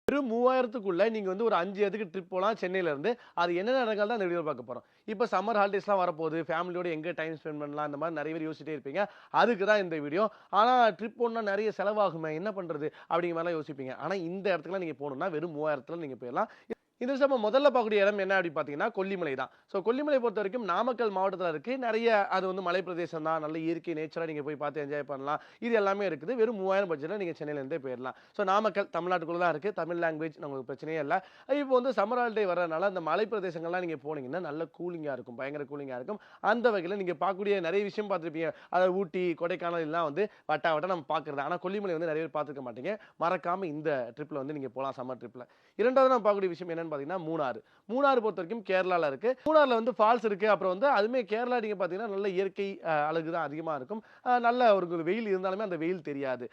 வெறும் 3000க்குள்ள நீங்க வந்து ஒரு 5 இடத்துக்கு ட்ரிப் போலாம் சென்னையில இருந்து. அது என்னென்ன இடங்கள் தான் இந்த வீடியோல பார்க்க போறோம். இப்ப சம்மர் ஹாலிடேஸ்லாம் வரப்போகுது. ஃபேமிலியோட எங்க டைம் ஸ்பெண்ட் பண்ணலாம்? இந்த மாரி நெறைய பேர் யோசிச்சிட்டே இருப்பீங்க. அதுக்கு தான் இந்த வீடியோ. ஆனா ட்ரிப் போணும்னா நெறைய செலவாகுமே, என்ன பண்றது? அப்படிங்கிற மாரிலாம் யோசிப்பீங்க. ஆனா இந்த இடத்துக்குலாம் நீங்க போணும்னா வெறும் 3000த்துல நீங்க போயிரலாம். இந்த விஷயம் நம்ம முதல்ல பார்க்கக்கூடிய இடம் என்ன அப்படின்னு பார்த்தீங்கன்னா, கொல்லிமலை தான். கொல்லிமலை பொறுத்தவரைக்கும் நாமக்கல் மாவட்டத்தில இருக்கு. நெறைய அது வந்து மலை பிரதேசம் தான். நல்ல இயற்கை நேச்சரா நீங்க போய் பார்த்து என்ஜாய் பண்ணலாம். இது எல்லாமே இருக்குது. வெறும் 3000 பட்ஜெட்ல நீங்க சென்னையில இருந்தே போயிரலாம். நாமக்கல் தமிழ்நாட்டுக்குள்ள தான் இருக்கு. தமிழ் லாங்குவேஜ் உங்களுக்கு பிரச்சனையே இல்ல. இப்போ வந்து சம்மர் ஹாலிடே வர்றதுனால அந்த மலை பிரதேசங்கள்லாம் நீங்க போனீங்கன்னா, நல்ல கூலிங்கா இருக்கும். பயங்கர கூலிங்கா இருக்கும். அந்த வகையில நீங்க பார்க்கக்கூடிய நெறைய விஷயம் பார்த்திருப்பீங்க. அதாவது ஊட்டி, கொடைக்கானல் இதெல்லாம் வந்து வட்டா வட்டா நம்ம பார்க்கிறது. ஆனா கொல்லிமலை வந்து நெறைய பேர் பார்த்திருக்க மாட்டீங்க. மறக்காம இந்த ட்ரிப்ல வந்து நீங்க போலாம் சம்மர் ட்ரிப்ல. 2வது நம்ம பார்க்கக்கூடிய விஷயம் என்னன்னு பார்த்தீங்கன்னா, மூணாறு. மூணாறு பொறுத்தவரைக்கும் கேரளால இருக்கு. மூணாறுல வந்து ஃபால்ஸ் இருக்கு. அப்புறம் வந்து அதுவுமே கேரளா நீங்க பார்த்தீங்கன்னா, நல்ல இயற்கை அழகு தான் அதிகமா இருக்கும். நல்ல ஒரு வெயில் இருந்தாலுமே அந்த வெயில் தெரியாது.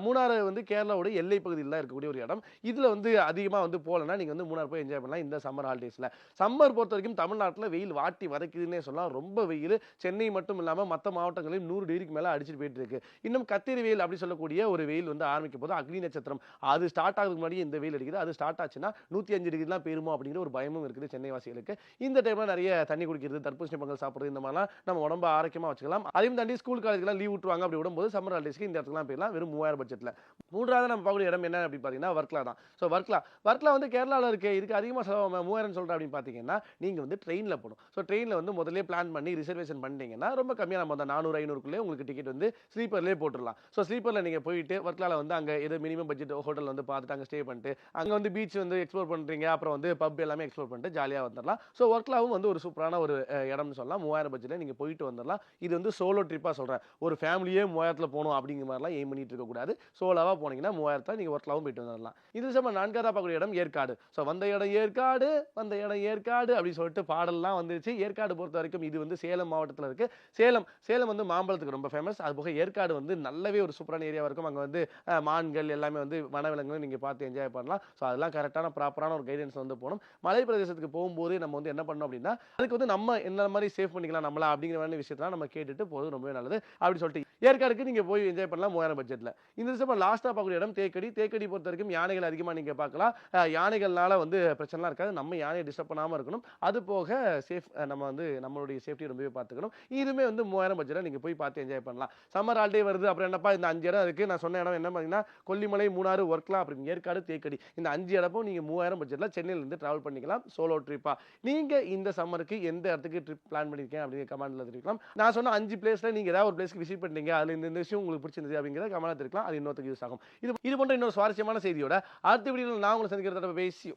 மூணாறு வந்து கேரளாவோட எல்லை பகுதியில தான் இருக்கக்கூடிய ஒரு இடம். இதுல வந்து அதிகமா வந்து போலன்னா, நீங்க வந்து மூணாறு போய் என்ஜாய் பண்ணலாம் இந்த சம்மர் ஹாலிடேஸ்ல. சம்மர் பொறுத்தவரைக்கும் தமிழ்நாட்டுல வெயில் வாட்டி வதைக்குதுன்னே சொல்லலாம். ரொம்ப வெயிலு. சென்னை மட்டும் இல்லாம மத்த மாவட்டங்களிலும் 100 டிகிரிக்கு மேல அடிச்சுட்டு போயிட்டு இருக்கு. இன்னும் கத்திரி வெயில் அப்படி சொல்லக்கூடிய ஒரு வெயில் வந்து ஆரம்பிக்க போது. அக்னி நட்சத்திரம் அது ஸ்டார்ட் ஆகுறதுக்கு முன்னாடியே இந்த வெயில் அடிக்குது. அது ஸ்டார்ட் ஆச்சுன்னா 105 டிகிரிலாம் போயிருமோ அப்படிங்கிற ஒரு பயமும் இருக்குது சென்னை வாசிகளுக்கு. இந்த டைம்ல நெறைய தண்ணி குடிக்கிறது, தர்பூசணி பழங்கள் சாப்பிடுறது இந்த மாரிலாம் நம்ம உடம்ப ஆரோக்கியமா வச்சுக்கலாம். அதையும் தாண்டி ஸ்கூல் காலேஜ்லாம் லீவ் விட்டுருவாங்க. அப்படி விடும்போது சம்மர் ஹாலிடேஸ்க்கு இந்த இடத்துக்குலாம் போயிரலாம். வெறும் 3000 பட்ஜெட்ல. 3வது நம்ம பார்க்கக்கூடிய இடம் என்ன அப்படின்னு பார்த்தீங்கன்னா, வர்க்கலா தான். வர்க்கலா வந்து கேரளால இருக்கு. இதுக்கு அதிகமா செலவாகுமா 3000 சொல்றேன் அப்படின்னு பார்த்தீங்கன்னா, நீங்க வந்து ட்ரெயின்ல போணும். ட்ரெயின்ல வந்து முதல்லயே பிளான் பண்ணி ரிசர்வேஷன் பண்ணிட்டீங்கன்னா, ரொம்ப கம்மியான அமௌண்ட் தான் 400, 500க்குள்ளே உங்களுக்கு டிக்கெட் வந்து ஸ்லீப்பர்லயே போட்டுறலாம். ஸ்லீப்பர்ல நீங்க போயிட்டு வர்க்கலால வந்து அங்க ஏதோ மினிமம் பட்ஜெட் ஹோட்டல் வந்து பார்த்துட்டு அங்க ஸ்டே பண்ணிட்டு, அங்க வந்து பீச் வந்து எக்ஸ்ப்ளோர் பண்றீங்க. அப்புறம் வந்து பப் எல்லாமே எக்ஸ்ப்ளோர் பண்ணிட்டு ஜாலியா வந்துரலாம். வர்க்கலாவும் வந்து ஒரு சூப்பரான ஒரு இடம்னு சொல்லலாம். 3000 பட்ஜெட்ல நீங்க போயிட்டு வந்துரலாம். இது வந்து சோலோ ட்ரிப்பா சொல்றேன். ஒரு ஃபேமிலியே 3000த்துல போணும் அப்படிங்கிற மாரிலாம் எய்ம் பண்ணிட்டு இருக்க கூடாது. சோலோவா போனீங்கன்னா 3000த்துல நீங்க வர்க்கலாவும் போயிட்டு வந்துரலாம். இது நம்ம 4வதா பார்க்கக்கூடிய இடம் ஏற்காடு. வந்த இடம் ஏற்காடு, வந்த இடம் ஏற்காடு அப்படின்னு சொல்லிட்டு பாடல்லாம் வந்துருச்சு. ஏற்காடு பொறுத்தவரைக்கும் இது வந்து சேலம் மாவட்டத்துல இருக்கு. சேலம் வந்து மாம்பழத்துக்கு ரொம்ப ஃபேமஸ். அதுபோக ஏற்காடு வந்து நல்லாவே ஒரு சூப்பரான ஏரியாவா இருக்கும். அங்க வந்து மான்கள் எல்லாமே வந்து வனவிலங்குகள் நீங்க பார்த்து என்ஜாய் பண்ணலாம். அதெல்லாம் கரெக்ட்டான ப்ராப்பரான ஒரு கைடன்ஸ் வந்து போணும். மலை பிரதேசத்துக்கு போகும்போது நம்ம வந்து என்ன பண்ணணும் அப்படின்னா, அதுக்கு வந்து நம்ம என்ன மாரி சேவ் பண்ணிக்கலாம் நம்மள அப்படிங்கிற மாரி விஷயத்தலாம் நம்ம கேட்டுட்டு போறது ரொம்பவே நல்லது. அப்படி சொல்லிட்டு ஏற்காடுக்கு நீங்க போய் என்ஜாய் பண்ணலாம் 3000 பட்ஜெட்ல. இந்த விஷயம் லாஸ்ட்டா பார்க்கக்கூடிய இடம் தேக்கடி. தேக்கடி பொறுத்தவரைக்கும் யானைகள் அதிகமா நீங்க பார்க்கலாம். யானைகள்னால வந்து பிரச்சனைலாம் இருக்காது. நம்ம யானைய டிஸ்டர்ப் பண்ணாம இருக்கணும். அது போக நம்ம வந்து நம்மளுடைய சேஃப்டி ரொம்பவே பார்த்துக்கணும். இதுவுமே வந்து 3000 பட்ஜெட்ல நீங்க போய் பார்த்து என்ஜாய் பண்ணலாம். சம்மர் ஹாலிடே வருது அப்புறம் என்னப்பா இந்த 5 இடம் இருக்கு. நான் சொன்ன இடம் என்ன பார்த்தீங்கன்னா, கொல்லிமலை, மூணாறு, வர்க்கலா அப்புறம் ஏற்காடு, தேக்கடி. இந்த 5 இடமும் நீங்க 3000 பட்ஜெட்ல சென்னையில இருந்து டிராவல் பண்ணிக்கலாம் சோலோ ட்ரிப்பா. நீங்க இந்த சம்மருக்கு எந்த இடத்துக்கு ட்ரிப் பிளான் பண்ணியிருக்கீங்க அப்படிங்கிற கமெண்ட்ல தெரிவிக்கலாம். நான் சொன்ன 5 பிளேஸ்ல நீங்க ஏதாவது ஒரு பிளேஸ்க்கு விசிட் பண்ணீங்க. அதுல இந்த விஷயம் உங்களுக்கு பிடிச்சிருந்தது அப்படிங்கிறத கமெண்ட்ல தெரிவிக்கலாம். அது இன்னொருத்தருக்கு யூஸ் ஆகும். இது போன்ற இன்னொரு சுவாரஸ்யமான செய்தியோட அடுத்த வீடியோல நான் உங்களை சந்திக்கிறத பேசி